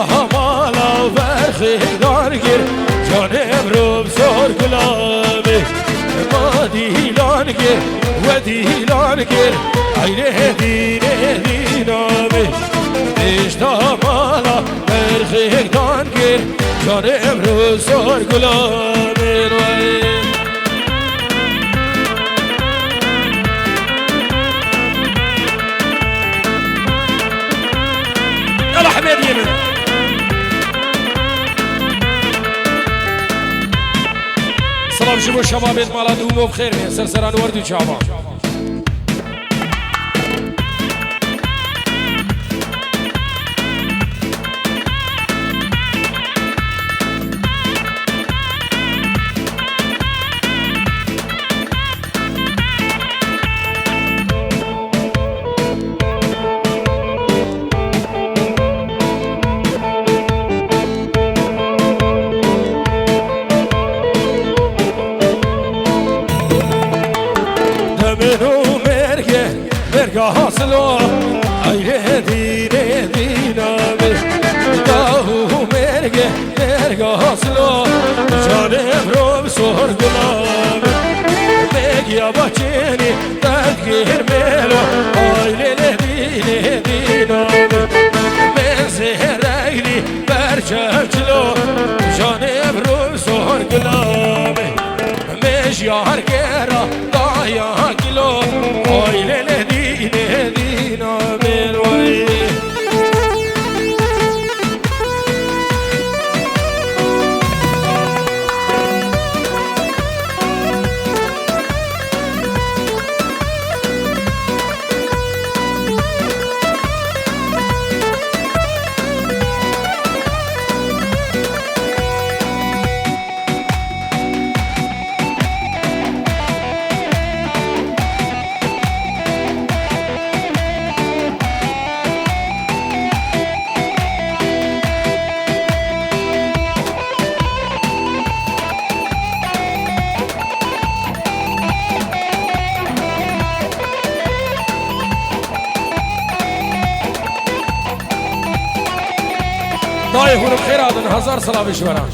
مالا برخی دارگیر جانم رو بزار گلابه ما دیلان گیر و دیلان گیر عینه دینه دینامه اشتا مالا برخی دارگیر جانم رو بزار گلابه يلا حبيبي يمن سلام جيبوا الشباب مالا دومو بخير سرسران وردو جابا حاصلو ایره دینه دینامه داهو مرگه حاصلو جانم رو بسور گلامه بگیا بچینی دادگیر ملو ایره دینه دینامه من زهرگلی برچفچلو جانم رو بسور گلامه مجیار گرا دایا کلو ایره دینه دینامه روی دای خورم خیر آدن هزار سلامش برام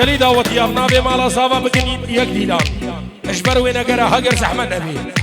كلي دعوت يا نابي مالا صابا بكن يقديلان اجبر وين اقرا هاجر زحمن ابي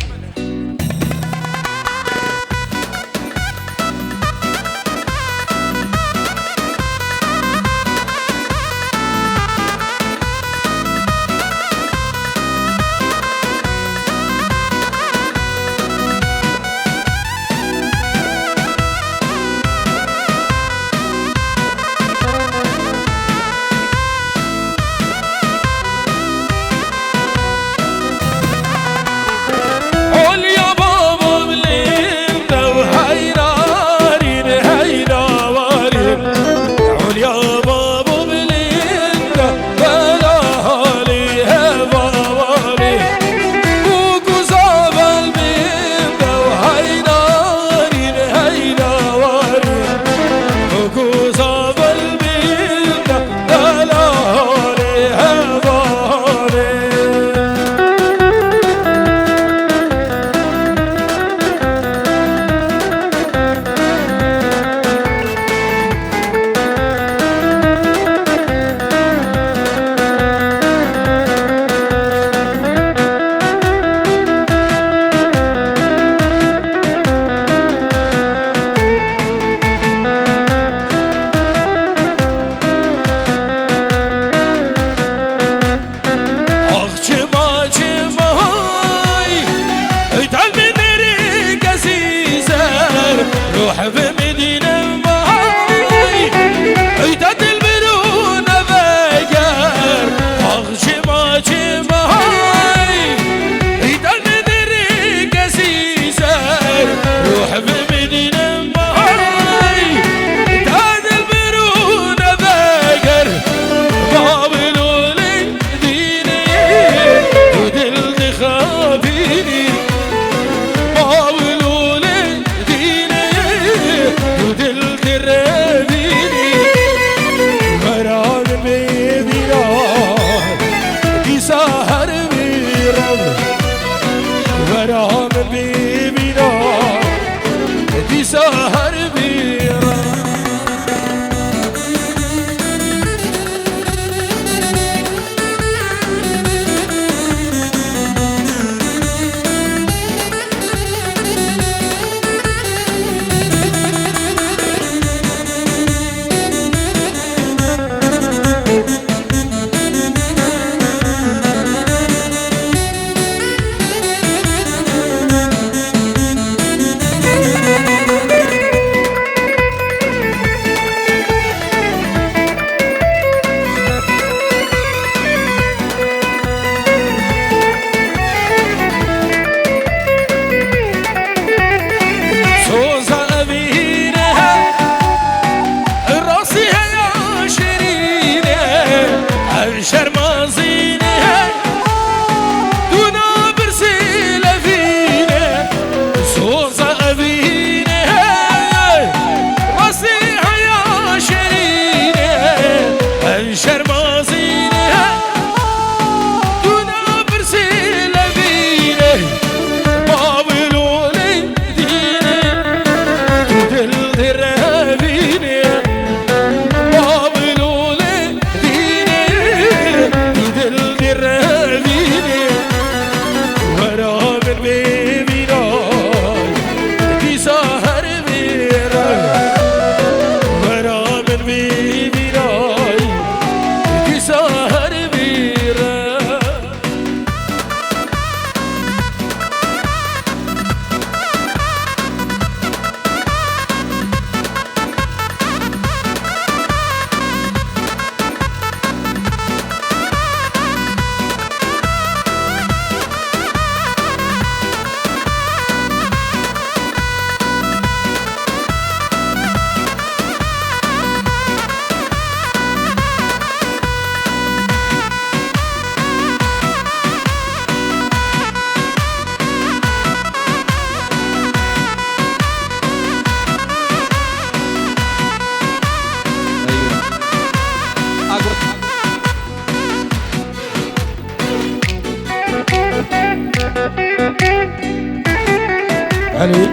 حلو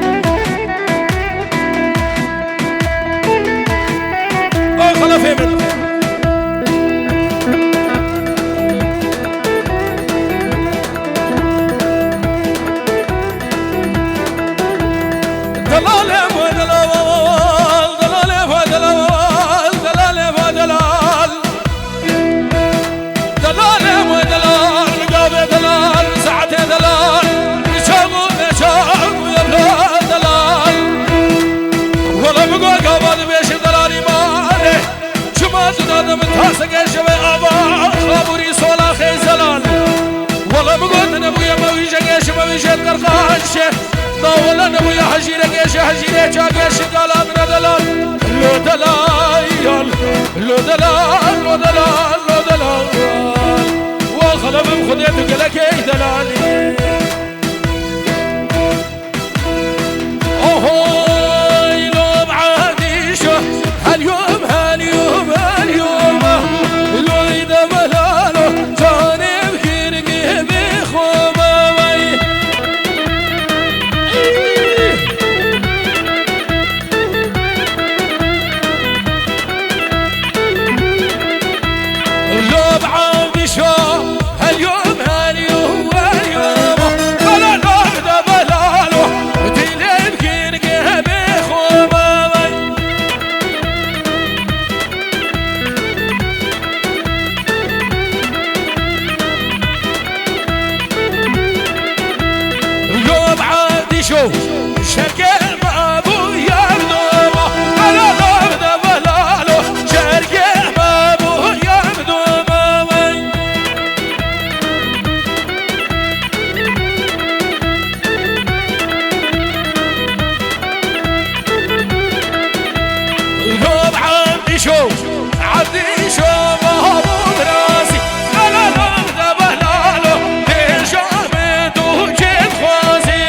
خلف يمن تاسقش بأبا خابوري صولا خيزلال والله بقول نبويا ما ويجيش ما ويجي قرقاش طاولا نبويا حجيرة حجيرة جاكش قالا من دلال لو دلال لو دلال لو دلال لو دلال وخلف بخديتك لك دلالي اوه لو بعادي شو هاليوم هاليوم هاليوم شكل ما ابو يبدو ولا ضرب بلاله شرقه ما ابو يبدو لو بعدي شو عبدي شو ما ابو راسي ولا ضرب بلاله تجامد وجد خوازي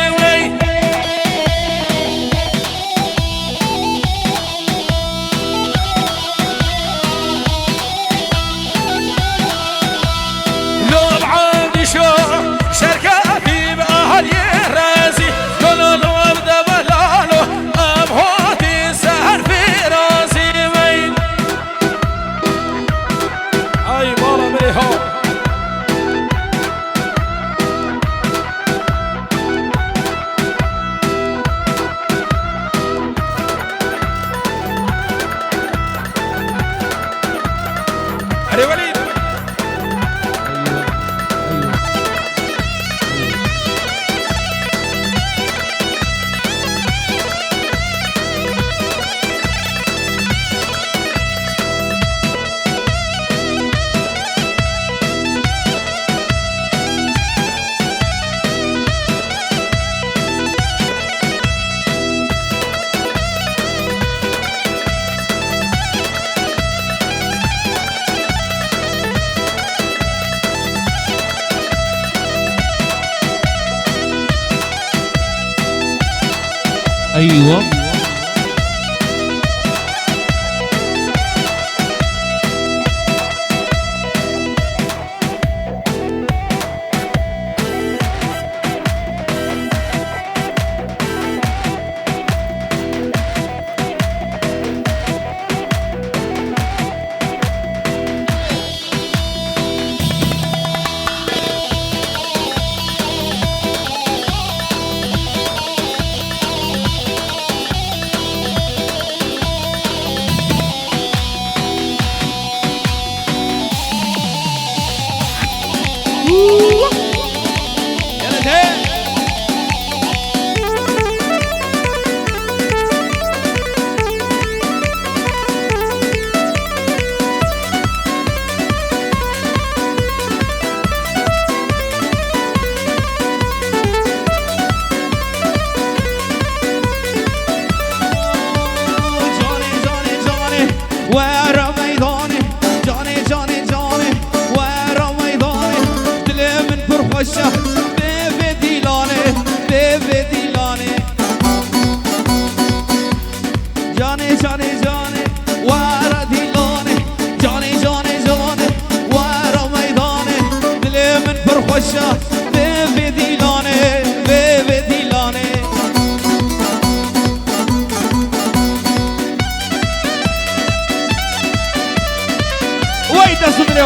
ايوه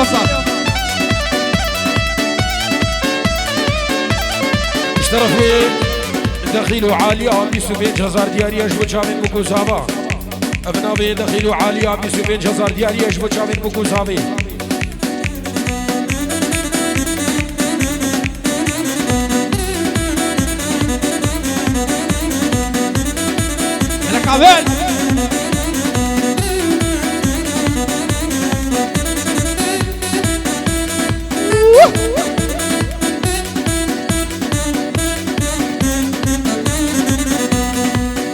وصل اشترف دخيل عالي عبد سفين جزار دياري اجبو جامين بكو زابا ابنابي دخيل عالي عبد سفين جزار دياري اجبو جامين بكو زابي لك عبال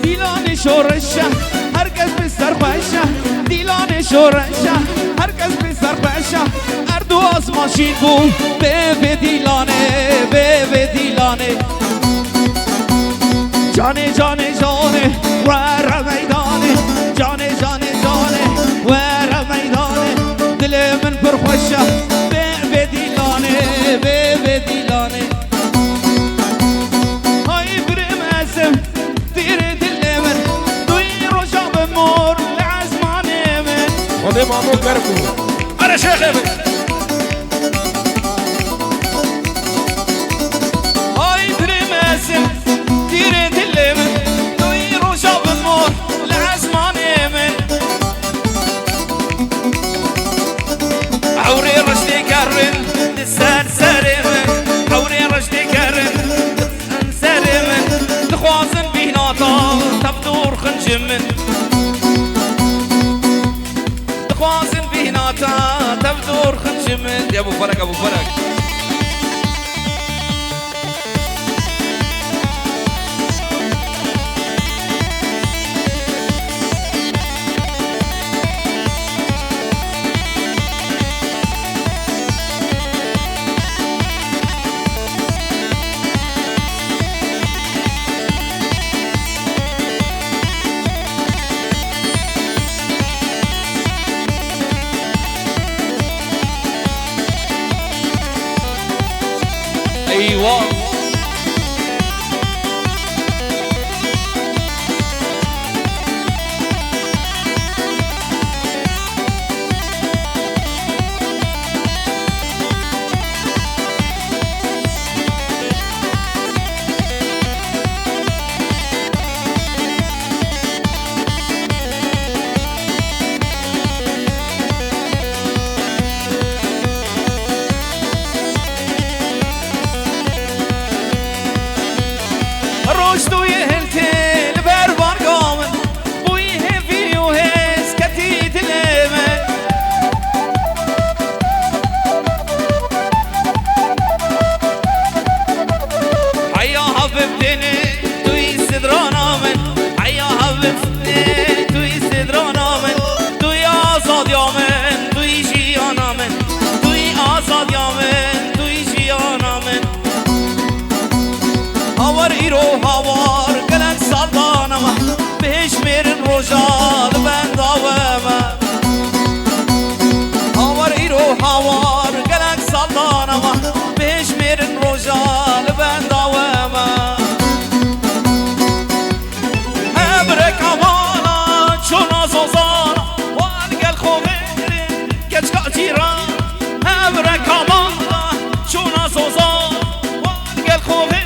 دیلان شورشه هرکس بسر خوشه دیلان شورشه هرکس بسر خوشه اردو از ماشین بود به دیلانه به دیلانه جانه جانه جانه ور میدانه جانه جانه جانه ور میدانه دل من پر خوشه به دیلانه به دیلانه های برم اسم دیر دل من دوی رجا بمور لعزمانه من خده مامو کربو اره شیخه های برم اسم دیر دل من دوی رجا بمور لعزمانه من عوري رشدي كرن دسان سرمن عوري رشدي كرن دسان سرمن دخوازن بيناتا تبدور خنجمن دخوازن بيناتا تبدور خنجمن يا ابو فرق ابو فرق ايوه رشدو يهلتي البربر قامن بويه في وهز كتيت الامن حيا حبيبتني توي صدرانا من حيا حبيبتني توي صدرانا من توي آزاد يا من توي جيانا من توي آزاد يا من توي جيانا من هاور ایرو هاور گلک سلطانم بهش میرن روزال بنداوم هاور ایرو هاور گلک سلطانم بهش میرن روزال بنداوم ابرک هوانا چون آزوزانا والگل خوبیرین کچکا جیران ابرک هوانا چون آزوزانا والگل خوبیرین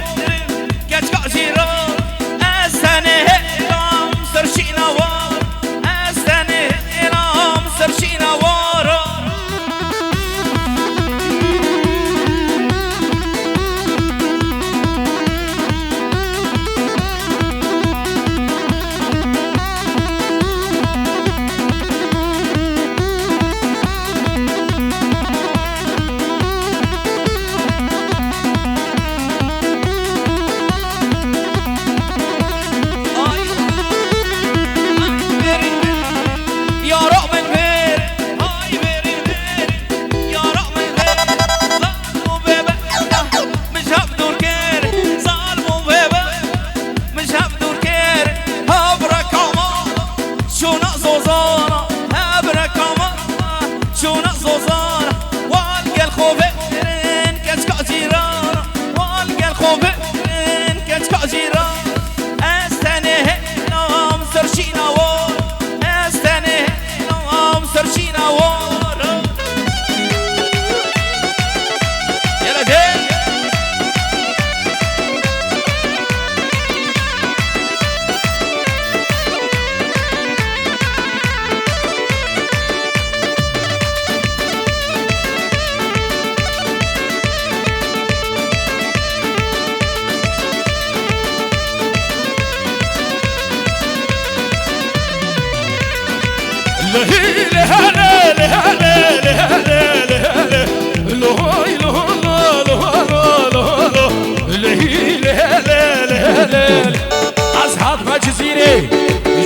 از حتما جزیره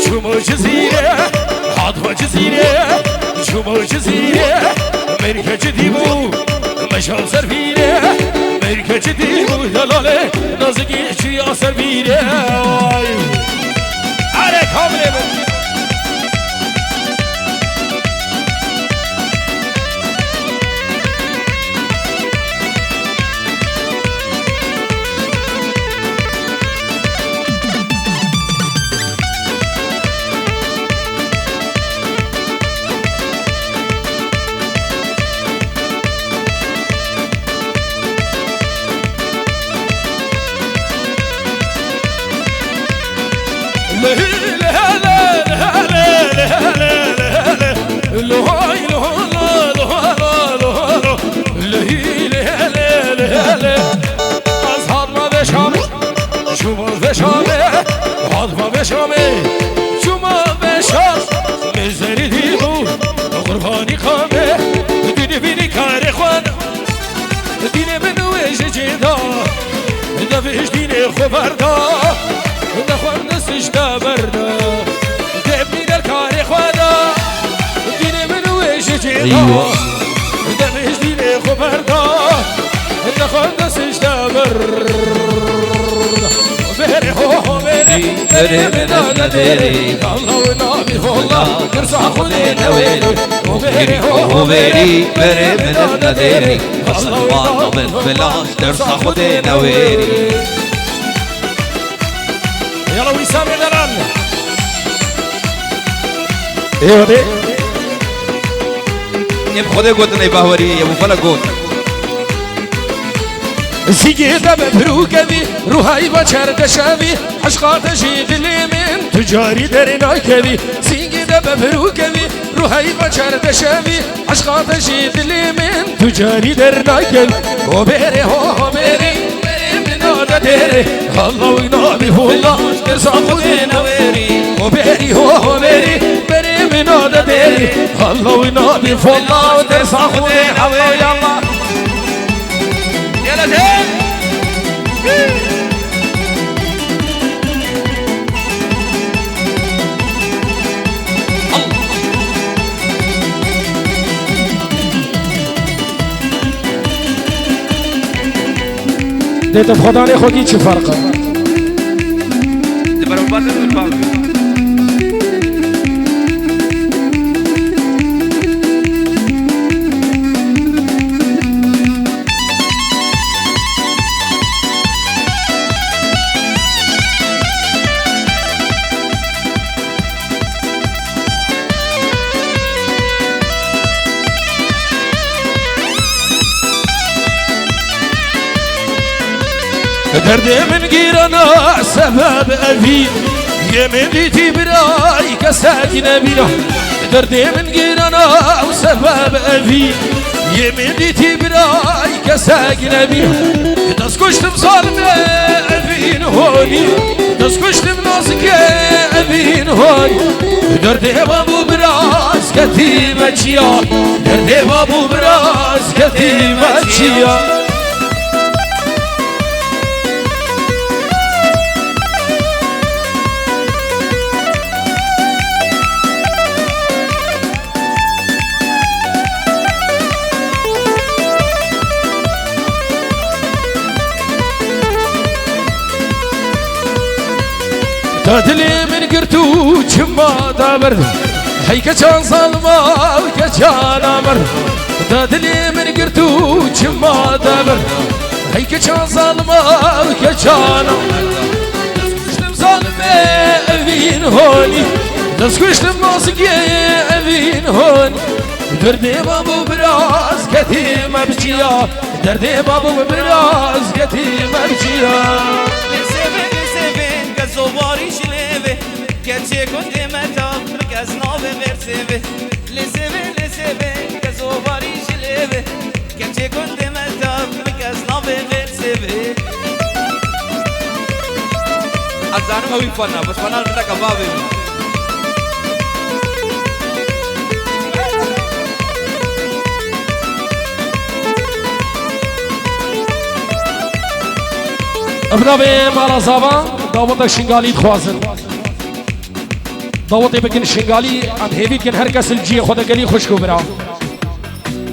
شما جزیره حتما جزیره شما جزیره امریکا جدیبو مشال سرفیره امریکا جدیبو دلاله نازگی چی آسر بیره آره کامله خبردا دخوان نسش دبردا دبني الكاري خوادا دين من ويش جيدا دمش دين خبردا دخوان نسش دبردا بيري هو بيري بيري من نديري الله ونبي الله نرسع خذينا ويلي بيري هو بيري بيري من نديري الله ونبي بلاش نرسع خذينا ويلي يلا وسام دلال ايوه دي يم خدا قلت ني باوري يا ابو فلا قلت سيجيدا بفروكبي روحي بشر دشابي عشقات جيد لي من تجاري درنا كبي سيجيدا بفروكبي روحي بشر دشابي عشقات جيد لي من تجاري درنا كبي وبيري هو بيري ديري الله ونبي الله ترسع خذينا ويري وبيري هو بيري بيري من هذا ديري الله ونبي الله ترسع خذينا ويري الله يلا زين ديت بخداني خوكي چه فرقه برام بازه بالباقي دردي من غيرنا سبب أبي يمن ديتي براي كساكن بنا دردي من غيرنا وسبب أبي يمن ديتي براي كساكن بنا تسكشتم ظالم أبين هوني تسكشتم نازك أبين هوني دردي بابو براس كتيمة جيا دردي بابو براس كتيمة جيا تدلي من قرتو جما دابر هيك كان ظلمة وكان أمر تدلي من قرتو جما دابر هيك كان ظلمة وكان أمر تسكشتم ظالمة أبين هوني تسكشتم ناسقي أبين هوني دردي بابو براس كتيمة بجيا دردي بابو براس كتيمة بجيا زواری شلوه که چه کنده متاب از ناب ورسوه لسوه که زواری شلوه که چه کنده متاب از ناب ورسوه از زنم اوی فنا بس فنا رو تکا بابه ابنابي مالا زابا دعوتك شنغالي تخوازن دعوتي بكن شنغالي ام هيفيد كن هركس الجي خود قلي خوشكو برا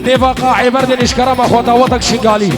نيفاقا عبر دين اشكرا ما خو دعوتك شنغالي